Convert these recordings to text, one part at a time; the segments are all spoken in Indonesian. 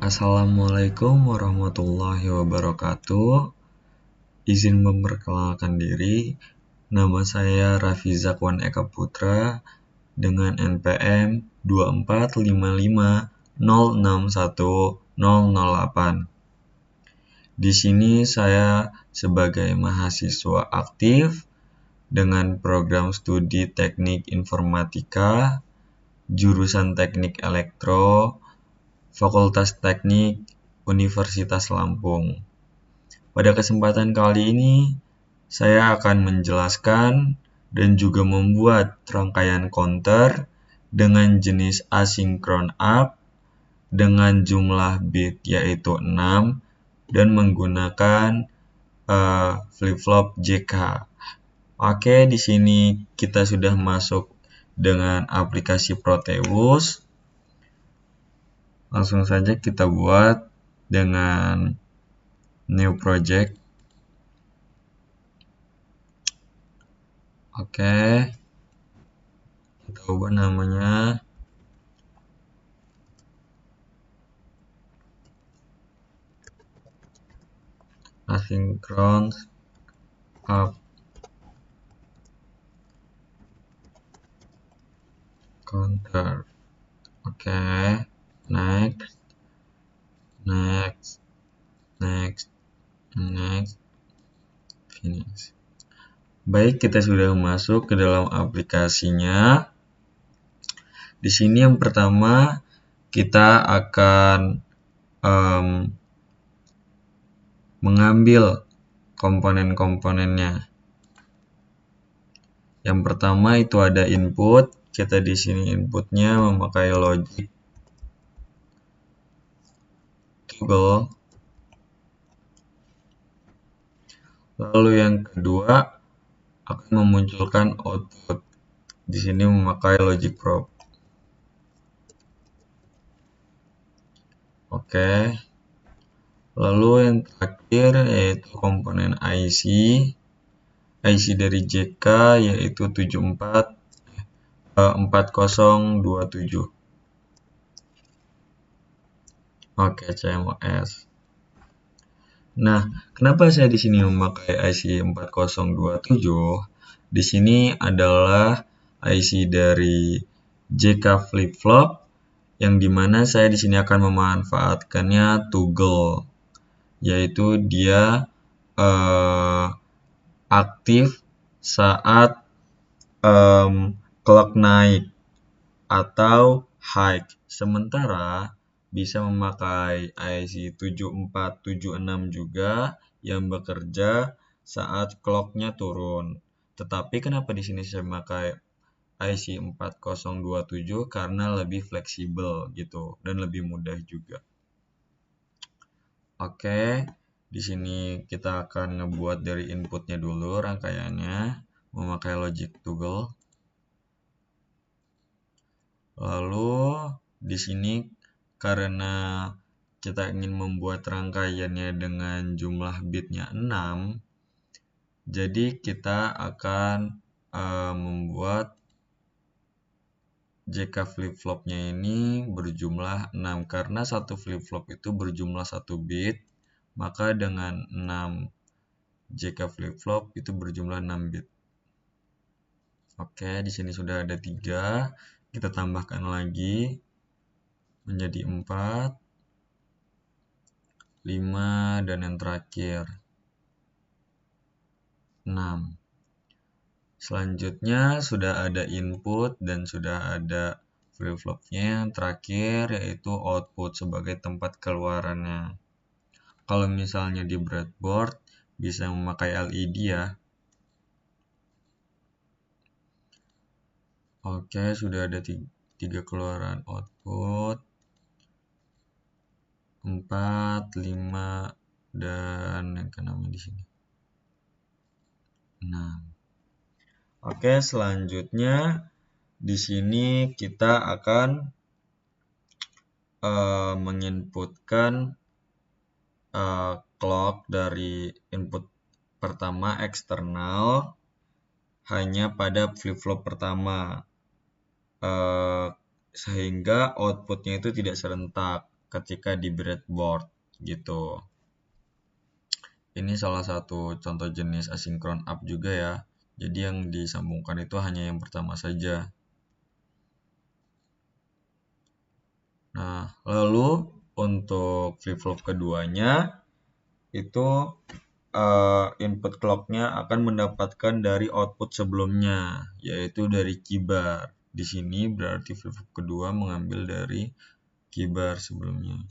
Assalamualaikum warahmatullahi wabarakatuh. Izin memperkenalkan diri, nama saya Raffi Zakwan Eka Putra dengan NPM 2455061008. Di sini saya sebagai mahasiswa aktif dengan program studi Teknik Informatika, jurusan Teknik Elektro, Fakultas Teknik Universitas Lampung. Pada kesempatan kali ini, saya akan menjelaskan dan juga membuat rangkaian counter dengan jenis asynchron up dengan jumlah bit yaitu 6 dan menggunakan flip-flop JK. Oke, di sini kita sudah masuk dengan aplikasi Proteus. Langsung saja kita buat dengan new project. Oke, kita ubah namanya asynchron up counter. Oke, next, finish. Baik, kita sudah masuk ke dalam aplikasinya. Di sini yang pertama kita akan mengambil komponen-komponennya. Yang pertama itu ada input. Kita di sini inputnya memakai logic toggle. Lalu yang kedua akan memunculkan output. Di sini memakai logic probe. Oke. Lalu yang terakhir yaitu komponen IC. IC dari JK yaitu 4027. Oke, CMOS. Nah, kenapa saya di sini memakai IC 4027? Di sini adalah IC dari JK flip-flop yang dimana saya di sini akan memanfaatkannya toggle, yaitu dia aktif saat clock naik atau high, sementara bisa memakai IC 7476 juga yang bekerja saat clocknya turun. Tetapi kenapa di sini saya memakai IC 4027? Karena lebih fleksibel gitu dan lebih mudah juga. Oke, di sini kita akan ngebuat dari inputnya dulu rangkaiannya memakai logic toggle. Lalu di sini karena kita ingin membuat rangkaiannya dengan jumlah bitnya 6, jadi kita akan membuat JK flip-flopnya ini berjumlah 6. Karena satu flip-flop itu berjumlah 1 bit, maka dengan 6 JK flip-flop itu berjumlah 6 bit. Oke, di sini sudah ada 3. Kita tambahkan lagi menjadi 4, 5, dan yang terakhir 6. Selanjutnya sudah ada input dan sudah ada flip-flopnya. Yang terakhir yaitu output sebagai tempat keluarannya. Kalau misalnya di breadboard bisa memakai LED ya. Oke, sudah ada 3 keluaran output, 4, 5, dan yang ke-6 di sini 6. Oke, selanjutnya di sini kita akan menginputkan clock dari input pertama eksternal hanya pada flip-flop pertama, sehingga outputnya itu tidak serentak. ketika di breadboard gitu. Ini salah satu contoh jenis asinkron up juga ya. Jadi yang disambungkan itu hanya yang pertama saja. Nah, lalu untuk flip-flop keduanya itu input clocknya akan mendapatkan dari output sebelumnya, yaitu dari keybar. Di sini berarti flip-flop kedua mengambil dari keybar sebelumnya.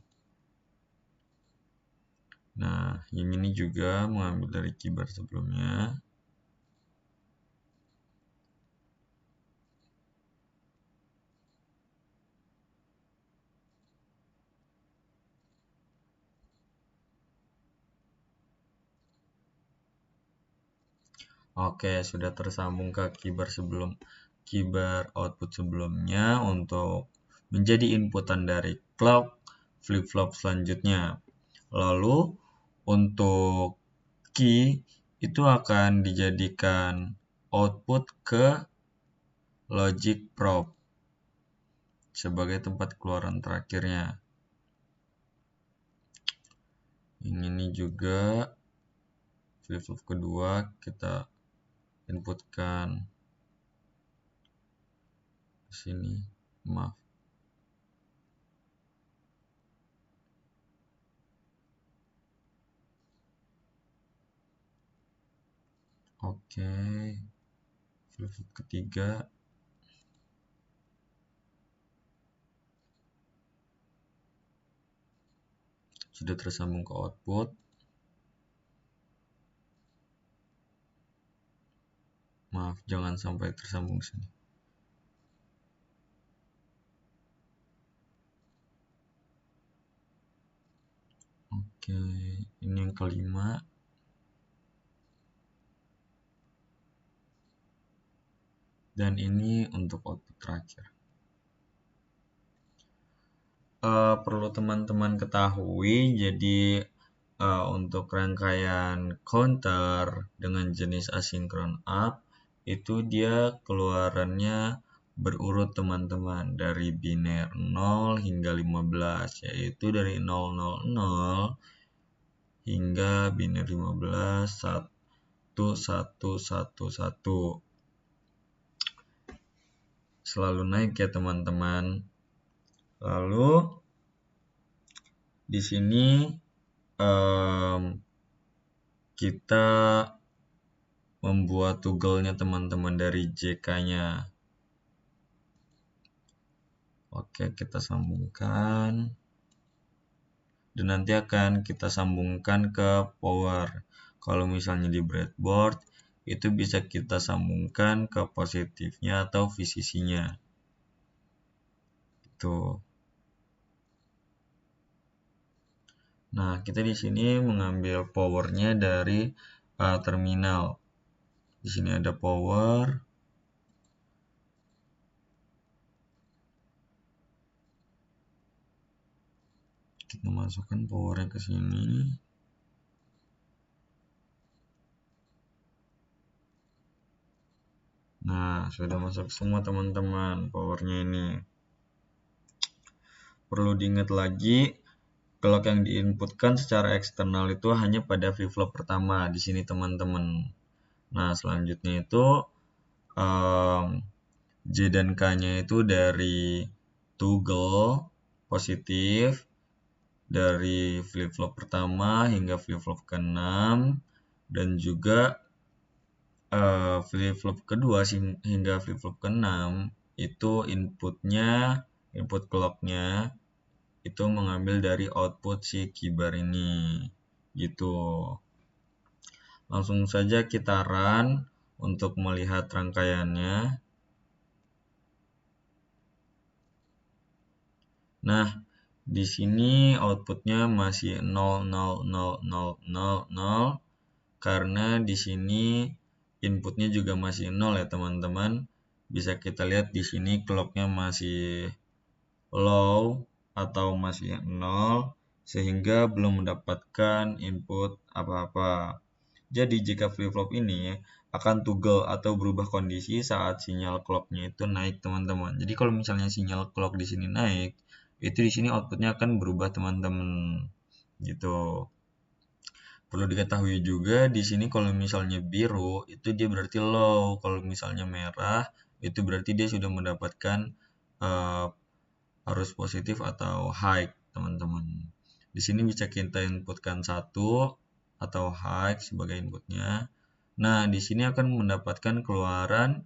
Nah, yang ini juga mengambil dari keybar sebelumnya. Oke, sudah tersambung ke keybar output sebelumnya untuk menjadi inputan dari clock flip-flop selanjutnya. Lalu untuk key itu akan dijadikan output ke logic probe sebagai tempat keluaran terakhirnya. Yang ini juga flip-flop kedua kita inputkan di sini. Maaf. Oke. Flip-flop ketiga sudah tersambung ke output. Maaf, jangan sampai tersambung sini. Oke, ini yang kelima. Dan ini untuk output terakhir. Perlu teman-teman ketahui, jadi untuk rangkaian counter dengan jenis asinkron up itu dia keluarannya berurut teman-teman dari biner 0 hingga 15, yaitu dari 000 hingga biner 15 1111. Selalu naik ya teman-teman. Lalu di sini kita membuat toggle-nya teman-teman dari JK-nya. Oke, kita sambungkan. Dan nanti akan kita sambungkan ke power. Kalau misalnya di breadboard, itu bisa kita sambungkan ke positifnya atau VCC-nya. Itu. Nah, kita di sini mengambil powernya dari terminal. Di sini ada power. Kita masukkan powernya ke sini. Nah, sudah masuk semua teman-teman powernya ini. Perlu diingat lagi, clock yang diinputkan secara eksternal itu hanya pada flip-flop pertama di sini teman-teman. Nah, selanjutnya itu J dan K-nya itu dari toggle positif dari flip-flop pertama hingga flip-flop ke-6 dan juga flip-flop kedua hingga flip-flop ke-6 itu input clocknya itu mengambil dari output si keybar ini gitu. Langsung saja kita run untuk melihat rangkaiannya. Nah, di sini outputnya masih 0,0,0,0,0 karena di sini inputnya juga masih 0 ya teman-teman. Bisa kita lihat di sini clocknya masih low atau masih 0 sehingga belum mendapatkan input apa-apa. Jadi jika flip-flop ini akan toggle atau berubah kondisi saat sinyal clocknya itu naik teman-teman. Jadi kalau misalnya sinyal clock di sini naik, itu di sini outputnya akan berubah teman-teman gitu. Perlu diketahui juga di sini kalau misalnya biru itu dia berarti low, kalau misalnya merah itu berarti dia sudah mendapatkan uh, arus positif atau high teman-teman. Di sini bisa kita inputkan 1 atau high sebagai inputnya. Nah, di sini akan mendapatkan keluaran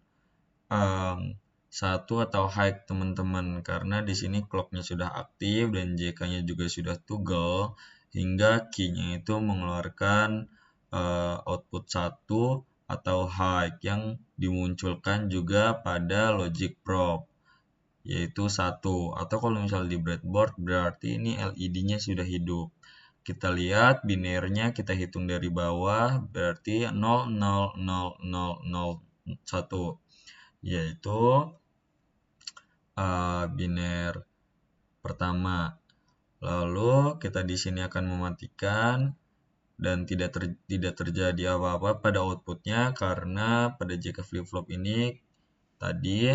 um, 1 atau high teman-teman karena di sini clocknya sudah aktif dan JK-nya juga sudah toggle hingga key-nya itu mengeluarkan output 1 atau high yang dimunculkan juga pada logic probe yaitu 1 atau kalau misalnya di breadboard berarti ini LED-nya sudah hidup. Kita lihat binernya kita hitung dari bawah berarti 0,00001 yaitu biner pertama. Lalu kita di sini akan mematikan dan tidak terjadi apa-apa pada outputnya karena pada JK flip-flop ini tadi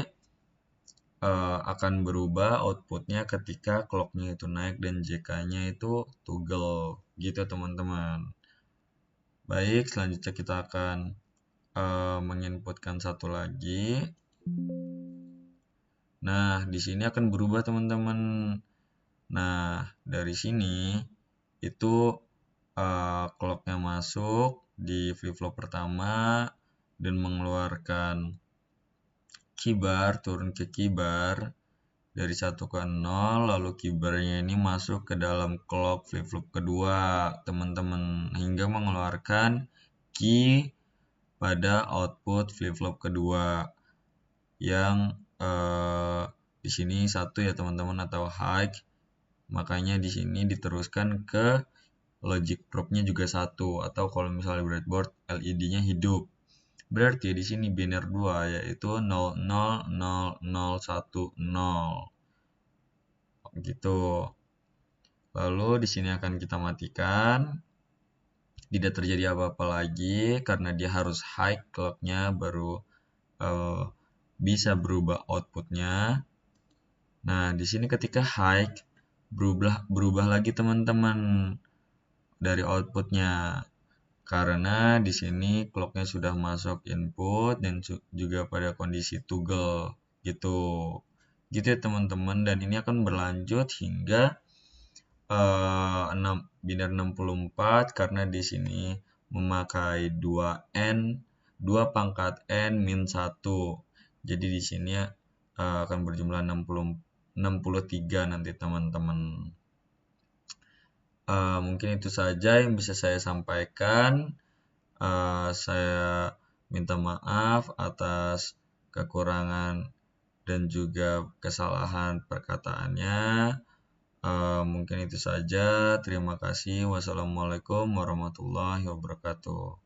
akan berubah outputnya ketika clocknya itu naik dan JK-nya itu toggle gitu teman-teman. Baik, selanjutnya kita akan menginputkan satu lagi. Nah, di sini akan berubah teman-teman. Nah, dari sini itu clocknya masuk di flip-flop pertama dan mengeluarkan keybar, turun ke keybar dari 1 ke 0, lalu keybarnya ini masuk ke dalam clock flip-flop kedua, teman-teman, hingga mengeluarkan key pada output flip-flop kedua yang di sini 1 ya teman-teman atau high. Makanya di sini diteruskan ke logic probe-nya juga 1 atau kalau misalnya breadboard LED-nya hidup. Berarti di sini biner 2 yaitu 000010 gitu. Lalu di sini akan kita matikan. Tidak terjadi apa-apa lagi karena dia harus high clock-nya baru bisa berubah outputnya. Nah, di sini ketika high berubah lagi teman-teman dari outputnya karena di sini clocknya sudah masuk input dan juga pada kondisi toggle gitu ya teman-teman, dan ini akan berlanjut hingga 6 biner 64 karena di sini memakai 2 pangkat n min 1, jadi di sini akan berjumlah 63 nanti teman-teman. Mungkin itu saja yang bisa saya sampaikan. Saya minta maaf atas kekurangan dan juga kesalahan perkataannya. Mungkin itu saja. Terima kasih. Wassalamualaikum warahmatullahi wabarakatuh.